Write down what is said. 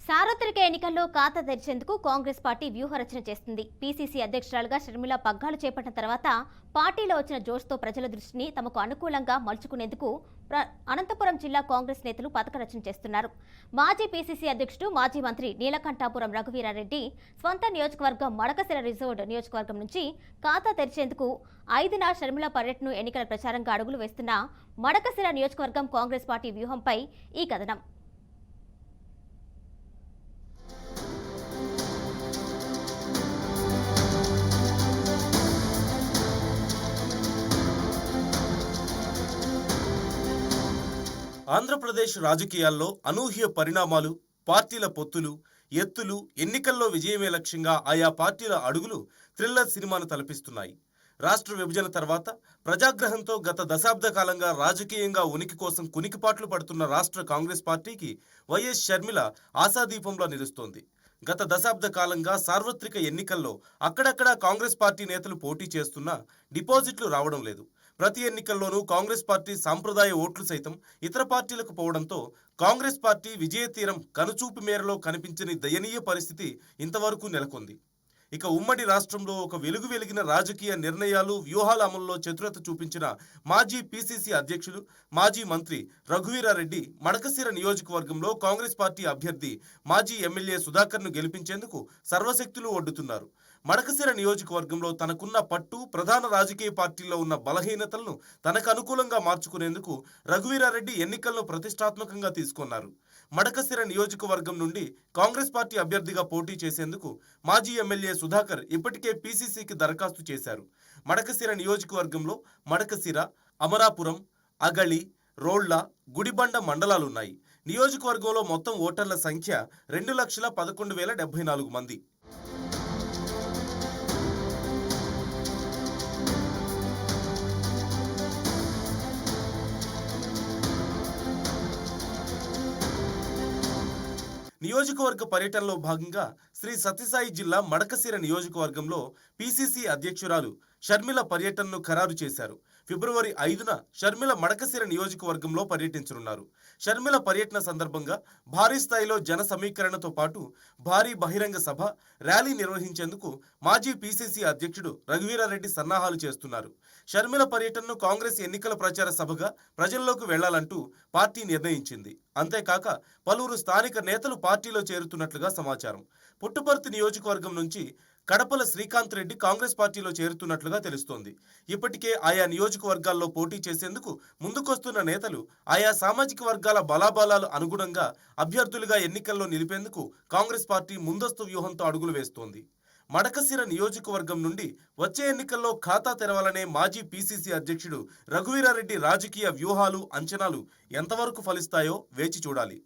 సార్వత్రిక ఎన్నికల్లో ఖాతా తెరిచేందుకు కాంగ్రెస్ పార్టీ వ్యూహరచన చేస్తుంది. పీసీసీ అధ్యక్షురాలుగా షర్మిల పగ్గాలు చేపట్టిన తర్వాత పార్టీలో వచ్చిన జోష్తో ప్రజల దృష్టిని తమకు అనుకూలంగా మలుచుకునేందుకు అనంతపురం జిల్లా కాంగ్రెస్ నేతలు పథక రచన చేస్తున్నారు. మాజీ పీసీసీ అధ్యక్షుడు మాజీ మంత్రి నీలకంఠాపురం రఘువీరారెడ్డి స్వంత నియోజకవర్గం మడకశిర రిజర్వ్డ్ నియోజకవర్గం నుంచి ఖాతా తెరిచేందుకు 5న షర్మిల పర్యటనను ఎన్నికల ప్రచారంగా అడుగులు వేస్తున్న మడకశిర నియోజకవర్గం కాంగ్రెస్ పార్టీ వ్యూహంపై ఈ కథనం. ఆంధ్రప్రదేశ్ రాజకీయాల్లో అనూహ్య పరిణామాలు, పార్టీల పొత్తులు, ఎత్తులు, ఎన్నికల్లో విజయమే లక్ష్యంగా ఆయా పార్టీల అడుగులు థ్రిల్లర్ సినిమాను తలపిస్తున్నాయి. రాష్ట్ర విభజన తర్వాత ప్రజాగ్రహంతో గత దశాబ్ద కాలంగా రాజకీయంగా ఉనికి కోసం కునికిపాట్లు పడుతున్న రాష్ట్ర కాంగ్రెస్ పార్టీకి వైఎస్ షర్మిల ఆశాదీపంలో నిలుస్తోంది. గత దశాబ్ద కాలంగా సార్వత్రిక ఎన్నికల్లో అక్కడక్కడా కాంగ్రెస్ పార్టీ నేతలు పోటీ చేస్తున్నా డిపాజిట్లు రావడం లేదు. ప్రతి ఎన్నికల్లోనూ కాంగ్రెస్ పార్టీ సాంప్రదాయ ఓట్లు సైతం ఇతర పార్టీలకు పోవడంతో కాంగ్రెస్ పార్టీ విజయ తీరం కనుచూపు మేరలో కనిపించని దయనీయ పరిస్థితి ఇంతవరకు నెలకొంది. ఇక ఉమ్మడి రాష్ట్రంలో ఒక వెలిగిన రాజకీయ నిర్ణయాలు, వ్యూహాల అమల్లో చతురత చూపించిన మాజీ పీసీసీ అధ్యక్షులు, మాజీ మంత్రి రఘువీరారెడ్డి మడకశిర నియోజకవర్గంలో కాంగ్రెస్ పార్టీ అభ్యర్థి మాజీ ఎమ్మెల్యే సుధాకర్ను గెలిపించేందుకు సర్వశక్తులు ఒడ్డుతున్నారు. మడకశిర నియోజకవర్గంలో తనకున్న పట్టు, ప్రధాన రాజకీయ పార్టీల్లో ఉన్న బలహీనతలను తనకు అనుకూలంగా మార్చుకునేందుకు రఘువీరారెడ్డి ఎన్నికలను ప్రతిష్టాత్మకంగా తీసుకున్నారు. మడకశిర నియోజకవర్గం నుండి కాంగ్రెస్ పార్టీ అభ్యర్థిగా పోటీ చేసేందుకు మాజీ ఎమ్మెల్యే సుధాకర్ ఇప్పటికే పీసీసీకి దరఖాస్తు చేశారు. మడకశిర నియోజకవర్గంలో మడకశిర, అమరాపురం, అగళి, రోళ్ల, గుడిబండ మండలాలున్నాయి. నియోజకవర్గంలో మొత్తం ఓటర్ల సంఖ్య 2,11,074 మంది. నియోజకవర్గ పర్యటనలో భాగంగా శ్రీ సత్యసాయి జిల్లా మడకశిర నియోజకవర్గంలో పీసీసీ అధ్యక్షురాలు షర్మిల పర్యటనను ఖరారు చేశారు. ఫిబ్రవరి 5న షర్మిల మడకశిర నియోజకవర్గంలో పర్యటించనున్నారు. షర్మిల పర్యటన సందర్భంగా భారీ స్థాయిలో జన సమీకరణతో పాటు భారీ బహిరంగ సభ, ర్యాలీ నిర్వహించేందుకు మాజీ పీసీసీ అధ్యక్షుడు రఘువీరారెడ్డి సన్నాహాలు చేస్తున్నారు. షర్మిల పర్యటనను కాంగ్రెస్ ఎన్నికల ప్రచార సభగా ప్రజల్లోకి వెళ్లాలంటూ పార్టీ నిర్ణయించింది. అంతేకాక పలువురు స్థానిక నేతలు పార్టీలో చేరుతున్నట్లుగా సమాచారం. పుట్టపర్తి నియోజకవర్గం నుంచి కడపల శ్రీకాంత్ రెడ్డి కాంగ్రెస్ పార్టీలో చేరుతున్నట్లుగా తెలుస్తోంది. ఇప్పటికే ఆయా నియోజకవర్గాల్లో పోటీ చేసేందుకు ముందుకొస్తున్న నేతలు ఆయా సామాజిక వర్గాల బలాబలాలు అనుగుణంగా అభ్యర్థులుగా ఎన్నికల్లో నిలిపేందుకు కాంగ్రెస్ పార్టీ ముందస్తు వ్యూహంతో అడుగులు వేస్తోంది. మడకశిర నియోజకవర్గం నుండి వచ్చే ఎన్నికల్లో ఖాతా తెరవాలనే మాజీ పీసీసీ అధ్యక్షుడు రఘువీరారెడ్డి రాజకీయ వ్యూహాలు, అంచనాలు ఎంతవరకు ఫలిస్తాయో వేచి చూడాలి.